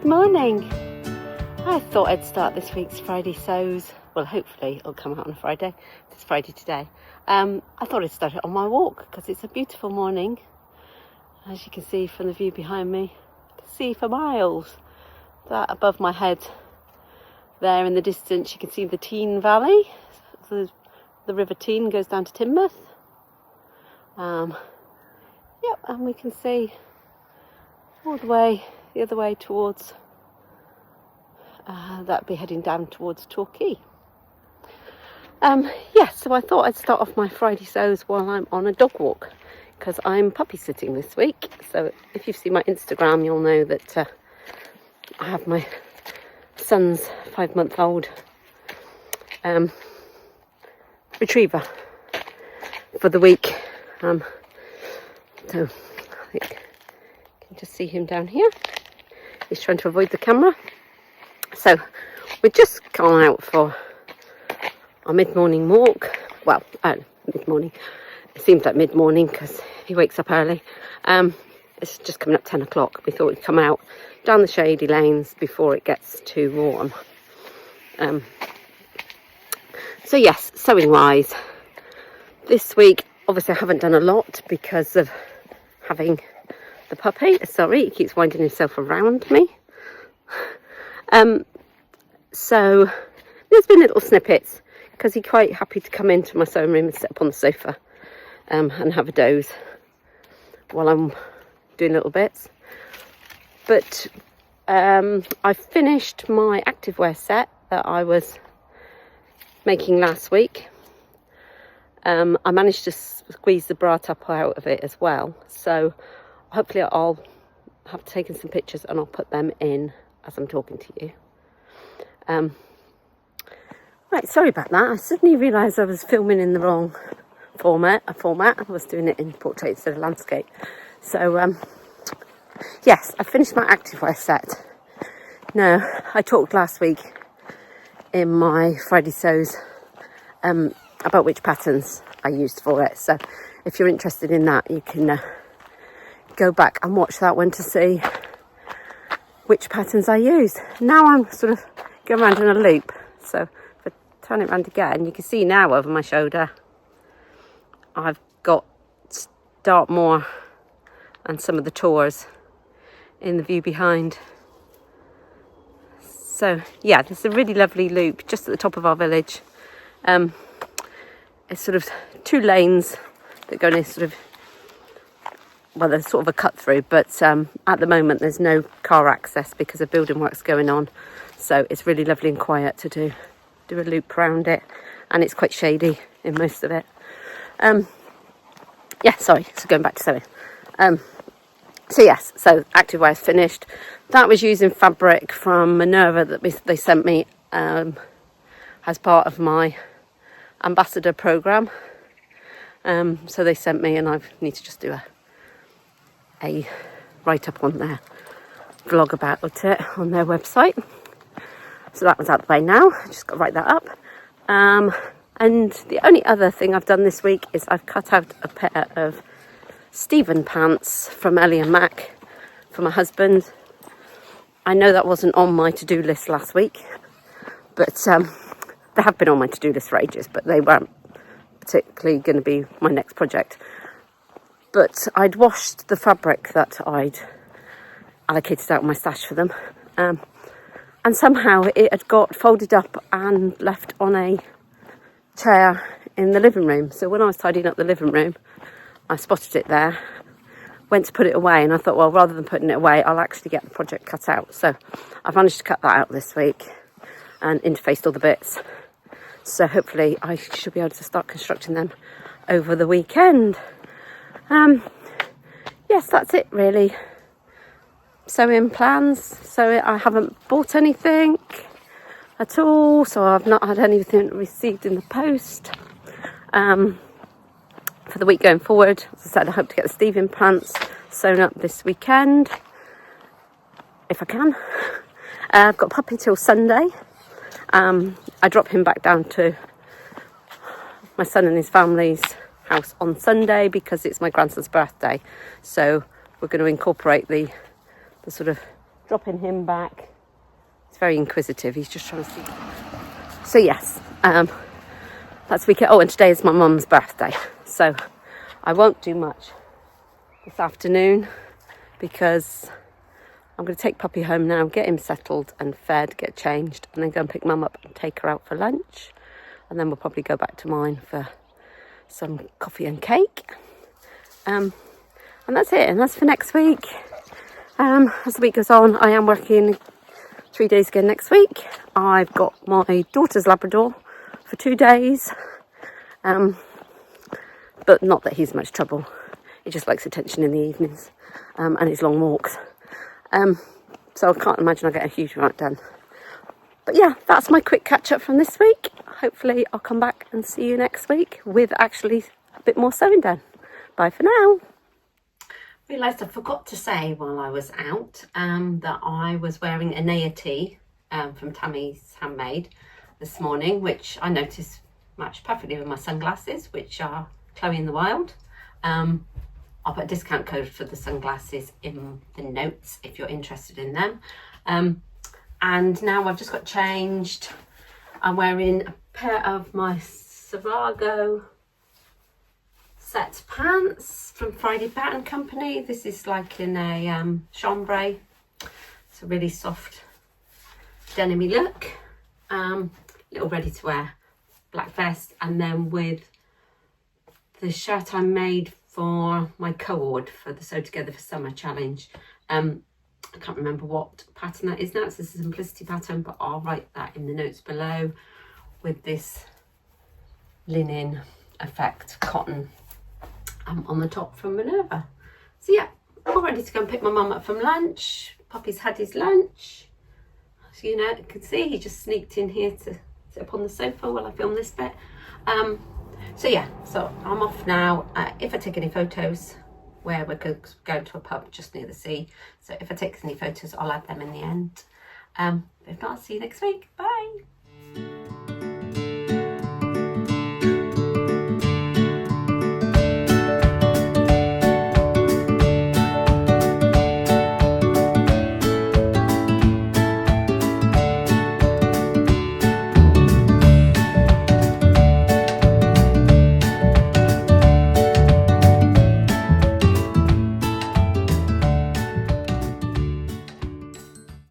morning. I thought I'd start this week's Friday sews. Well, hopefully it'll come out on a Friday. It's Friday today. I thought I'd start it on my walk because it's a beautiful morning. As you can see from the view behind me, you can see for miles. That above my head there in the distance, you can see the Tean Valley. The River Tean goes down to Teignmouth. Yep, and we can see all the way the other way towards that'd be heading down towards Torquay. So I thought I'd start off my Friday sews while I'm on a dog walk because I'm puppy sitting this week. So if you've seen my Instagram, you'll know that I have my son's 5-month-old retriever for the week. So I think you can just see him down here. He's trying to avoid the camera. So we've just gone out for our mid-morning walk. Well, mid-morning. It seems like mid-morning because he wakes up early. It's just coming up 10 o'clock. We thought we'd come out down the shady lanes before it gets too warm. So yes, sewing wise, this week obviously I haven't done a lot because of having the puppy. Sorry, he keeps winding himself around me. So there's been little snippets because he's quite happy to come into my sewing room and sit up on the sofa and have a doze while I'm doing little bits. But I finished my activewear set that I was making last week. I managed to squeeze the bra top out of it as well, so hopefully I'll have taken some pictures and I'll put them in as I'm talking to you. Right, sorry about that. I suddenly realised I was filming in the wrong format. I was doing it in portrait instead of landscape. So yes, I finished my activewear set. Now, I talked last week in my Friday sews about which patterns I used for it. So if you're interested in that, you can go back and watch that one to see which patterns I used. Now I'm sort of going around in a loop. So if I turn it around again, you can see now over my shoulder, I've got Dartmoor and some of the tours in the view behind. So yeah, there's a really lovely loop just at the top of our village. It's sort of 2 lanes that go in a sort of, well, there's sort of a cut through, but at the moment there's no car access because of building works going on. So it's really lovely and quiet to do a loop around it, and it's quite shady in most of it. Yeah, sorry, so going back to sewing. So yes, so activewear is finished. That was using fabric from Minerva that they sent me as part of my ambassador program. So they sent me, and I need to just do a write-up on their vlog about it on their website. So that was out the way now. I just got to write that up. And the only other thing I've done this week is I've cut out a pair of Stephen pants from Ellie and Mac for my husband. I know that wasn't on my to-do list last week, but they have been on my to-do list for ages, but they weren't particularly going to be my next project. But I'd washed the fabric that I'd allocated out of my stash for them, and somehow it had got folded up and left on a chair in the living room. So when I was tidying up the living room, I spotted it there, went to put it away, and I thought, well, rather than putting it away, I'll actually get the project cut out. So I've managed to cut that out this week and interfaced all the bits. So hopefully I should be able to start constructing them over the weekend. Yes, that's it really. Sewing plans. So I haven't bought anything at all. So I've not had anything received in the post. For the week going forward, as I said, I hope to get the Stephen pants sewn up this weekend, if I can. I've got Puppy till Sunday. I drop him back down to my son and his family's house on Sunday because it's my grandson's birthday. So we're going to incorporate the sort of dropping him back. He's very inquisitive. He's just trying to see. So yes, that's weekend. Oh, and today is my mum's birthday. So I won't do much this afternoon because I'm going to take Puppy home now, get him settled and fed, get changed, and then go and pick Mum up and take her out for lunch. And then we'll probably go back to mine for some coffee and cake. And that's it, and that's for next week. As the week goes on, I am working 3 days again next week. I've got my daughter's Labrador for 2 days. But not that he's much trouble. He just likes attention in the evenings and his long walks. So I can't imagine I'll get a huge amount done. But yeah, that's my quick catch up from this week. Hopefully I'll come back and see you next week with actually a bit more sewing done. Bye for now. Realised I forgot to say while I was out that I was wearing a Naya Tee from Tammy Handmade this morning, which I noticed matched perfectly with my sunglasses, which are Chloe in the Wild. I'll put a discount code for the sunglasses in the notes if you're interested in them. And now I've just got changed. I'm wearing a pair of my Saguaro set pants from DIYB Patterns company. This is like in a chambray. It's a really soft denim-y look. Little ready to wear black vest, and then with the shirt I made for my co-ord for the Sew Together for Summer challenge. I can't remember what pattern that is now. It's a simplicity pattern, but I'll write that in the notes below, with this linen effect cotton on the top from Minerva. So yeah, all ready to go and pick my mum up from lunch. Puppy's had his lunch. So you know, you can see he just sneaked in here to sit up on the sofa while I film this bit. So yeah, so I'm off now. If I take any photos, where we're going to a pub just near the sea, so if I take any photos, I'll add them in the end. If not, I'll see you next week. Bye.